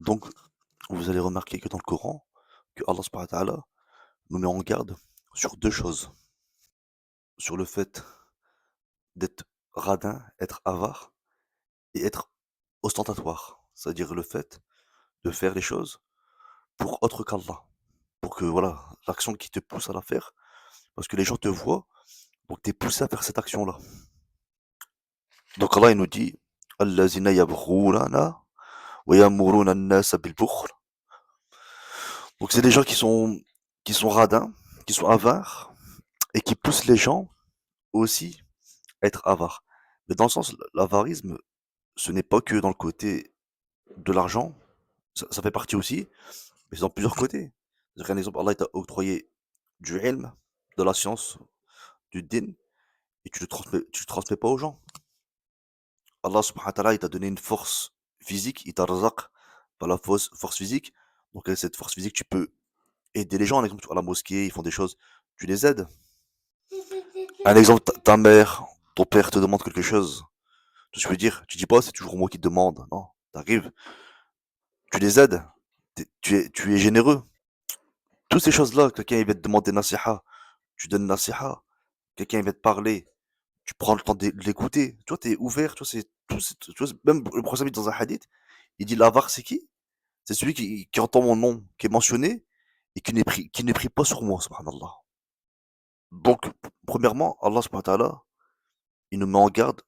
Donc, vous allez remarquer que dans le Coran, que Allah subhanahu wa ta'ala nous met en garde sur deux choses. Sur le fait d'être radin, être avare et être ostentatoire. C'est-à-dire le fait de faire les choses pour autre qu'Allah. Pour que, voilà, l'action qui te pousse à la faire, parce que les gens te voient, donc t'es poussé à faire cette action-là. Donc Allah, il nous dit, Allazina yabghunana wa yamuruna an-nasa bil-bukhl. Donc c'est des gens qui sont radins, qui sont avares, et qui poussent les gens aussi à être avares. Mais dans le sens, l'avarisme, ce n'est pas que dans le côté de l'argent, ça fait partie aussi, mais c'est dans plusieurs côtés. C'est-à-dire qu'un exemple, Allah t'a octroyé du ilm, de la science, du din, et tu le transmets pas aux gens. Allah subhanahu wa ta'ala, il t'a donné une force physique, il t'a razaq par la force physique. Donc avec cette force physique, tu peux aider les gens. Un exemple, à la mosquée, ils font des choses, tu les aides. Un exemple, ta mère, ton père te demande quelque chose. Tout ce que je veux dire, tu dis pas, c'est toujours moi qui te demande. Non, t'arrives, tu les aides, tu es généreux. Toutes ces choses-là, quelqu'un il va te demander nasiha, tu donnes nasiha. Quelqu'un il va te parler, tu prends le temps de l'écouter. Tu vois, t'es ouvert, tu vois, tu vois, même le prophète dans un hadith, il dit l'avare c'est qui? C'est celui qui entend mon nom, qui est mentionné, et qui ne prie pas sur moi, subhanallah. Donc, premièrement, Allah subhanahu wa ta'ala, il nous met en garde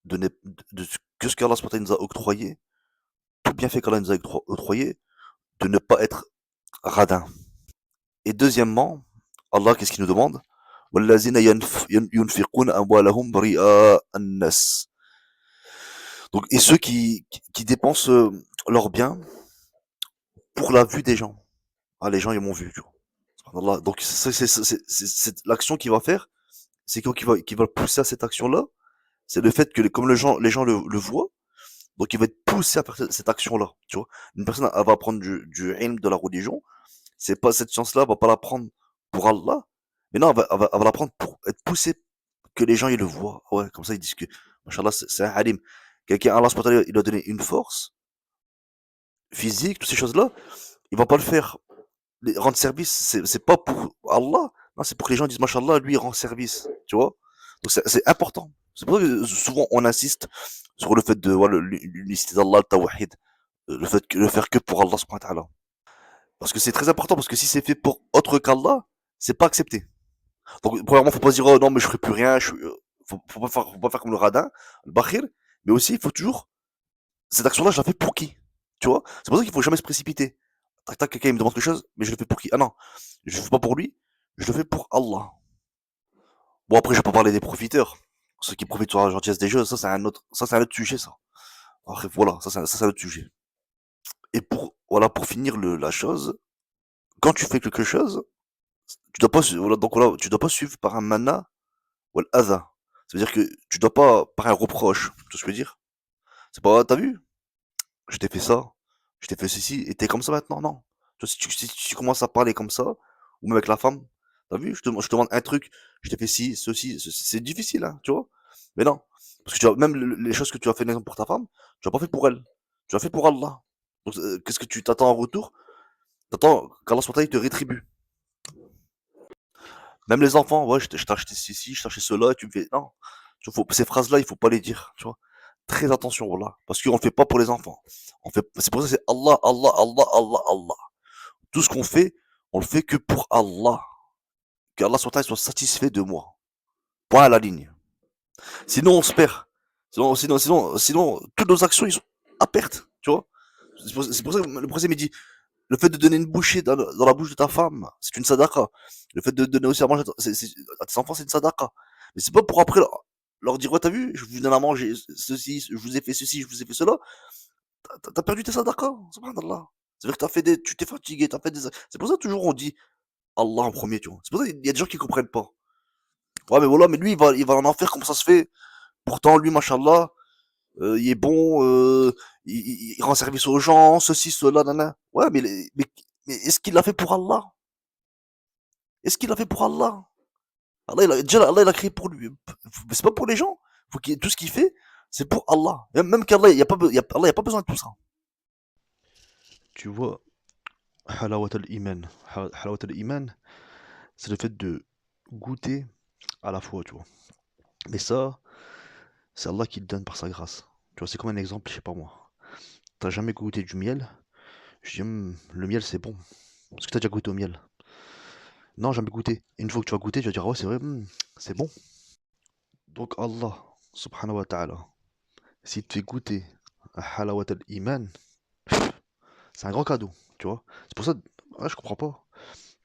que ce qu'Allah subhanahu wa ta'ala nous a octroyé, tout bien fait qu'Allah nous a octroyé, de ne pas être radin. Et deuxièmement, Allah, qu'est-ce qu'il nous demande? وَالَّذِينَ يُنْفِقُونَ أَمْوَالَهُمْ رِئَاءَ النَّاسِ. Donc, et ceux qui dépensent leurs biens pour la vue des gens. Ah, les gens, ils m'ont vu, tu vois. Subhanallah. Donc, c'est l'action qu'il va faire, c'est qui va le pousser à cette action-là, c'est le fait que comme les gens le voient, donc il va être poussé à faire cette action-là, tu vois. Une personne, elle va apprendre du ilm de la religion, c'est pas cette science-là, elle va pas l'apprendre pour Allah, mais non, elle va l'apprendre pour être poussé, que les gens ils le voient. Ouais, comme ça ils disent que, machallah, c'est un halim. Quelqu'un, Allah subhanahu wa ta'ala, il a donné une force physique, toutes ces choses-là, il va pas le faire. Rendre service, c'est pas pour Allah, non, c'est pour que les gens disent, machallah, lui il rend service, tu vois. Donc c'est important. C'est pour ça que souvent on insiste sur le fait de, voilà, l'unicité d'Allah, le tawhid, le fait de le faire que pour Allah subhanahu wa ta'ala. Parce que c'est très important, parce que si c'est fait pour autre qu'Allah, c'est pas accepté. Donc, premièrement, faut pas se dire, oh non, mais je ferai plus rien, faut pas faire comme le radin, le bakhir, mais aussi, il faut toujours, cette action-là, je la fais pour qui? Tu vois? C'est pour ça qu'il faut jamais se précipiter. Tac, tac, quelqu'un il me demande quelque chose, mais je le fais pour qui? Ah non, je le fais pas pour lui, je le fais pour Allah. Bon, après, je vais pas parler des profiteurs. Ceux qui profitent sur la gentillesse des jeux, ça c'est un autre sujet, ça. Après, voilà, ça c'est un autre sujet. Et pour finir la chose, quand tu fais quelque chose, tu dois pas, voilà, donc voilà, tu dois pas suivre par un mana ou l'adha. Ça veut dire que tu dois pas, par un reproche, tu vois ce que je veux dire? C'est pas, t'as vu? Je t'ai fait ça, je t'ai fait ceci, et t'es comme ça maintenant, non. Tu vois, si tu commences à parler comme ça, ou même avec la femme, t'as vu? Je te demande un truc, je t'ai fait ceci, c'est difficile, hein, tu vois? Mais non. Parce que même les choses que tu as fait, par exemple, pour ta femme, tu l'as pas fait pour elle. Tu l'as fait pour Allah. Donc, qu'est-ce que tu t'attends en retour? T'attends qu'Allah SWT, il te rétribue. Même les enfants, ouais, je t'ai acheté ceci, je t'ai acheté cela, et tu me fais, non. Ces phrases-là, il faut pas les dire, tu vois. Très attention, voilà. Parce qu'on le fait pas pour les enfants. C'est pour ça que c'est Allah, Allah, Allah, Allah, Allah. Tout ce qu'on fait, on le fait que pour Allah. Que Allah soit satisfait de moi. Point à la ligne. Sinon, on se perd. Sinon, toutes nos actions, ils sont à perte, tu vois. C'est pour ça que le prophète me dit, le fait de donner une bouchée dans la bouche de ta femme, c'est une sadaqa. Le fait de donner aussi à manger à tes enfants, c'est une sadaqa. Mais c'est pas pour après leur dire, ouais, t'as vu, je vous donne à manger ceci, je vous ai fait ceci, je vous ai fait cela. T'as perdu tes sadaqa, subhanallah. C'est-à-dire que tu t'es fatigué, t'as fait des. C'est pour ça que toujours on dit Allah en premier, tu vois. C'est pour ça qu'il y a des gens qui comprennent pas. Ouais, mais voilà, mais lui, il va en enfer, comment ça se fait? Pourtant, lui, machallah, il est bon, il rend service aux gens, ceci, cela, nana. Ouais, mais est-ce qu'il l'a fait pour Allah? Est-ce qu'il l'a fait pour Allah? Déjà, Allah, il a créé pour lui. C'est pas pour les gens. Tout ce qu'il fait, c'est pour Allah. Même qu'Allah, Allah, il n'y a pas besoin de tout ça. Tu vois, halawat al-iman. Halawat al-iman, c'est le fait de goûter à la foi, tu vois. Mais ça, c'est Allah qui le donne par sa grâce. Tu vois, c'est comme un exemple, je sais pas moi. T'as jamais goûté du miel? Je dis, le miel c'est bon. Est-ce que t'as déjà goûté au miel? Non, jamais goûté. Et une fois que tu vas goûter, tu vas dire, ah ouais, c'est vrai, c'est bon. Donc Allah, subhanahu wa ta'ala, s'il te fait goûter à halawat al-iman, c'est un grand cadeau, tu vois. C'est pour ça, ouais, je comprends pas.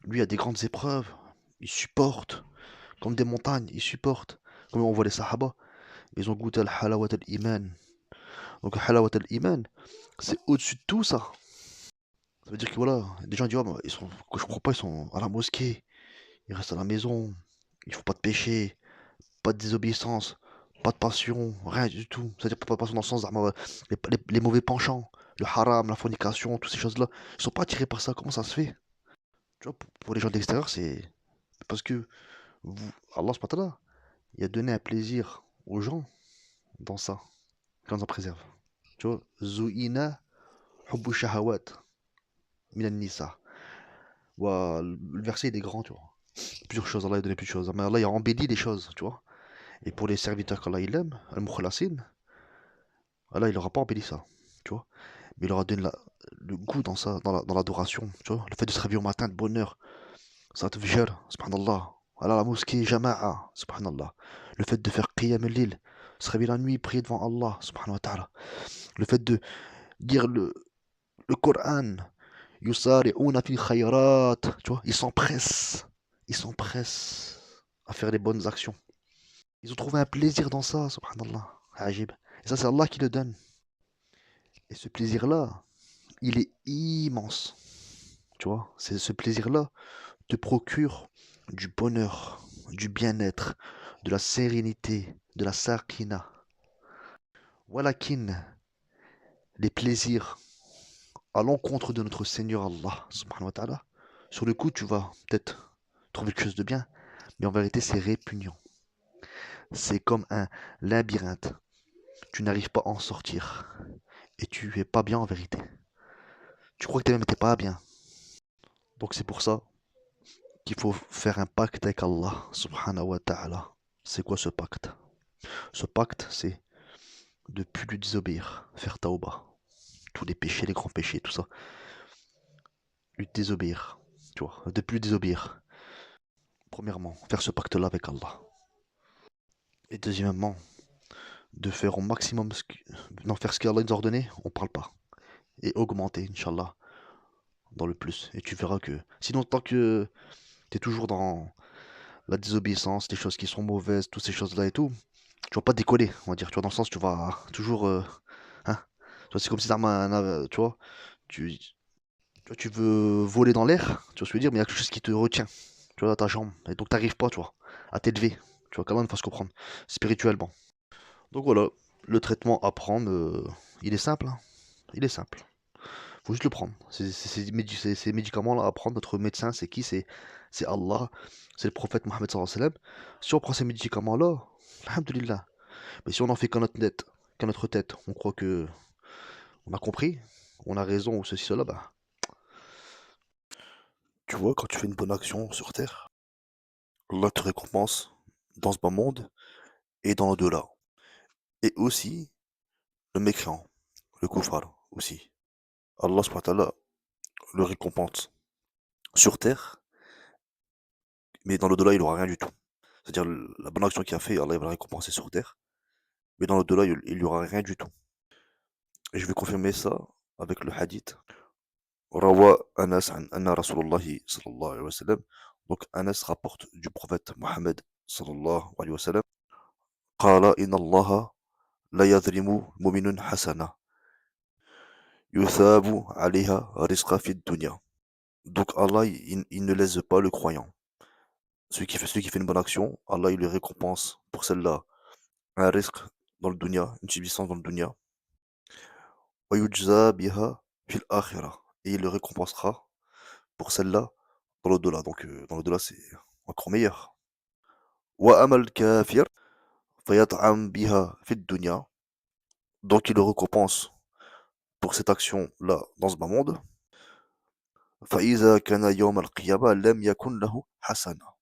Lui a des grandes épreuves, il supporte, comme des montagnes, il supporte. Comme on voit les sahaba, ils ont goûté à halawat al-iman. Donc halawat al-iman, c'est au-dessus de tout ça. Ça veut dire que voilà, des gens disent, ah, ils sont, je comprends pas, ils sont à la mosquée, ils restent à la maison, ils font pas de péché, pas de désobéissance, pas de passion, rien du tout. C'est-à-dire pas de passion dans le sens les mauvais penchants, le haram, la fornication, toutes ces choses-là, ils sont pas attirés par ça. Comment ça se fait? Tu vois, pour les gens d'extérieur, c'est parce que Allah subhanahu wa ta'ala, il a donné un plaisir aux gens dans ça, quand on en préserve. Tu vois, Zouina hubbu shahawat minan nisa. Ouah, le verset il est grand, tu vois. Plusieurs choses, Allah a donné plusieurs choses. Mais Allah il a embelli les choses, tu vois. Et pour les serviteurs qu'Allah il aime, al-mukhlasin, Allah il aura pas embelli ça, tu vois. Mais il aura donné le goût dans ça, dans l'adoration, tu vois. Le fait de se réveiller au matin de bonne heure, ça te fajr, subhanallah. Aller à la mosquée, jama'a, subhanallah. Le fait de faire qiyam al-lil, se réveiller la nuit, prier devant Allah, subhanahu wa ta'ala. Le fait de lire le Coran, yusari'una fil khayrat, tu vois, ils s'empressent à faire les bonnes actions. Ils ont trouvé un plaisir dans ça, subhanallah, ajib. Et ça, c'est Allah qui le donne. Et ce plaisir-là, il est immense, tu vois. C'est ce plaisir-là te procure du bonheur, du bien-être, de la sérénité, de la sakina. Walakin, les plaisirs à l'encontre de notre Seigneur Allah, subhanahu wa ta'ala, sur le coup, tu vas peut-être trouver quelque chose de bien, mais en vérité, c'est répugnant. C'est comme un labyrinthe. Tu n'arrives pas à en sortir. Et tu es pas bien en vérité. Tu crois que t'es pas bien. Donc c'est pour ça qu'il faut faire un pacte avec Allah, subhanahu wa ta'ala. C'est quoi ce pacte? Ce pacte, c'est de plus lui désobéir, faire tauba. Tous les péchés, les grands péchés, tout ça. Lui désobéir, tu vois, de plus désobéir. Premièrement, faire ce pacte-là avec Allah. Et deuxièmement, de faire au maximum non, faire ce qu'Allah nous a ordonné, on parle pas. Et augmenter, Inch'Allah, dans le plus. Et tu verras que. Sinon, tant que tu es toujours dans la désobéissance, les choses qui sont mauvaises, toutes ces choses-là et tout, tu vas pas décoller, on va dire. Tu vois, dans le sens, tu vas toujours. Hein, tu vois, c'est comme si t'as tu vois, tu, tu veux voler dans l'air, tu vois ce que je veux dire, mais il y a quelque chose qui te retient, tu vois, ta jambe. Et donc, t'arrives pas, tu vois, à t'élever. Tu vois, quand même, il faut se comprendre, spirituellement. Donc voilà, le traitement à prendre, il est simple, hein. Il est simple. Faut juste le prendre. Ces médicaments-là à prendre, notre médecin, c'est qui? C'est Allah, c'est le prophète Mohammed sallallahu alayhi wa sallam. Si on prend ces médicaments-là, alhamdoulilah. Mais si on en fait qu'à notre tête, on croit que on a compris, on a raison ou ceci, cela, bah. Tu vois, quand tu fais une bonne action sur Terre, Allah te récompense dans ce bas monde et dans l'au-delà. Et aussi, le mécréant, le koufar aussi. Allah subhanahu wa ta'ala le récompense sur Terre, mais dans l'au-delà, il aura rien du tout. C'est-à-dire, la bonne action qu'il a fait, Allah il va le récompenser sur Terre, mais dans l'au-delà, il n'y aura rien du tout. Et je vais confirmer ça avec le hadith. Rawa Anas an anna Rasulullah sallallahu alayhi wa sallam. Donc Anas rapporte du prophète Mohammed sallallahu alayhi wa sallam. قال إن الله لا يظلم مؤمن حسنة يثاب عليها رزق في الدنيا. Donc Allah, il ne laisse pas le croyant. Celui qui fait une bonne action, Allah, il lui récompense pour celle-là un risque dans le dunya, une subsistance dans le dunya. وَيُجْزَى بِهَا فِي الْآخِرَةِ. Et il le récompensera pour celle-là dans l'au-delà. Donc dans l'au-delà, c'est encore meilleur. وَأَمَا الْكَافِرُ فَيَطْعَمْ بِهَا فِي الدُّنْيَا. Donc il le récompense pour cette action-là dans ce bas monde. فإذا كان يوم القيامة لم يكن له حسنة.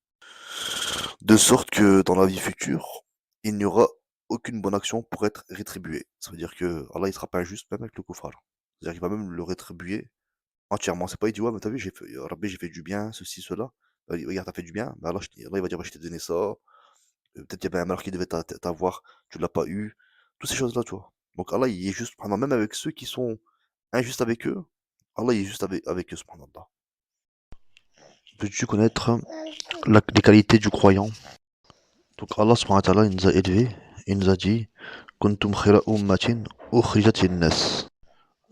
De sorte que dans la vie future, il n'y aura aucune bonne action pour être rétribué. Ça veut dire que Allah il sera pas injuste même avec le koufar. C'est-à-dire qu'il va même le rétribuer entièrement. C'est pas il dit ouais mais t'as vu Rabbi, j'ai fait du bien, ceci, cela. Regarde, t'as fait du bien, mais Allah il va dire ouais, je t'ai donné ça. Peut-être qu'il y avait un malheur qui devait t'avoir, tu l'as pas eu. Toutes ces choses-là, tu vois. Donc Allah il est juste, subhanallah, même avec ceux qui sont injustes avec eux, Allah il est juste avec eux, subhanallah. Peux-tu connaître les qualités du croyant? Donc Allah subhanahu wa ta'ala il nous a élevés, il nous a dit Kuntum khira ummatin ukhrijat lin-nas.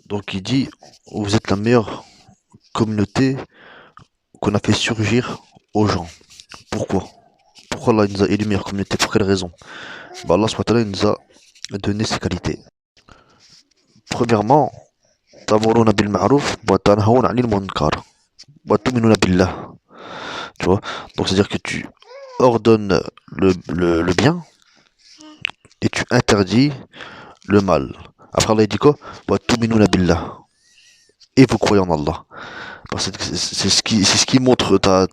Donc il dit vous êtes la meilleure communauté qu'on a fait surgir aux gens. Pourquoi? Pourquoi Allah il nous a élus meilleure communauté? Pour quelle raison? Bah Allah subhanahu wa ta'ala il nous a donné ces qualités. Premièrement, ta'muruna bil ma'ruf wa tanhauna 'anil munkar wa tu'minuna billah. Tu vois? Donc c'est-à-dire que tu ordonnes le bien et tu interdis le mal. Après Allah il dit quoi? Wa tu'minuna billah. Et vous croyez en Allah. C'est ce qui montre ta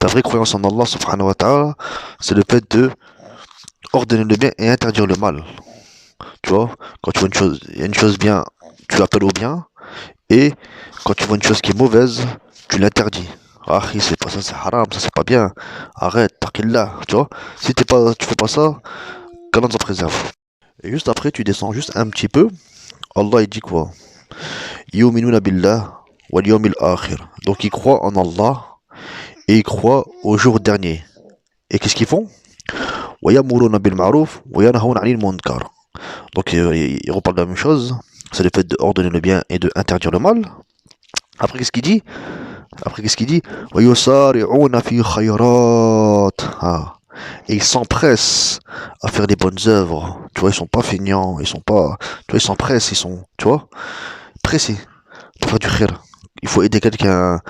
vraie croyance en Allah subhanahu wa ta'ala, c'est le fait de ordonner le bien et interdire le mal. Tu vois, quand tu vois une chose, il y a une chose bien, tu l'appelles au bien, et quand tu vois une chose qui est mauvaise, tu l'interdis. Ah, c'est pas ça, c'est haram, ça c'est pas bien. Arrête, taqillah, tu vois. Si tu fais pas ça, qu'Allah nous en préserve. Et juste après, tu descends juste un petit peu. Allah il dit quoi? Yu'minuna billah wal yawmil akhir. Donc ils croient en Allah et ils croient au jour dernier. Et qu'est-ce qu'ils font? وَيَأْمُرُونَ بِالْمَعْرُوفِ وَيَنْهَوْنَ عَنِ الْمُنْكَرِ. Donc il reparle de la même chose, c'est le fait d'ordonner le bien et d'interdire le mal. Après qu'est-ce qu'il dit? وَيُسَارِعُونَ فِي خَيْرَاتٍ. Ah. Et ils s'empressent à faire des bonnes œuvres. Tu vois, ils sont pas feignants, ils sont pas, tu vois, ils s'empressent, ils sont, tu vois, pressés pour faire du khir. Il faut aider quelqu'un.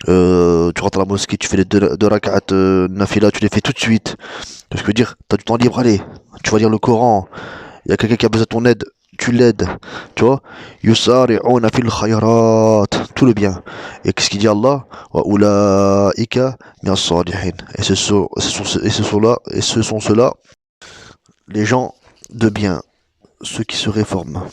Tu rentres à la mosquée, tu fais les deux rak'at nafila, tu les fais tout de suite. Tu vois ce que je veux dire? T'as du temps libre, allez, tu vas lire le Coran. Il y a quelqu'un qui a besoin de ton aide, tu l'aides. Tu vois? Yusari'una fil khayrat, tout le bien. Et qu'est-ce qu'il dit Allah? Wa ulaika minas salihin. Et ce sont ceux-là, les gens de bien, ceux qui se réforment.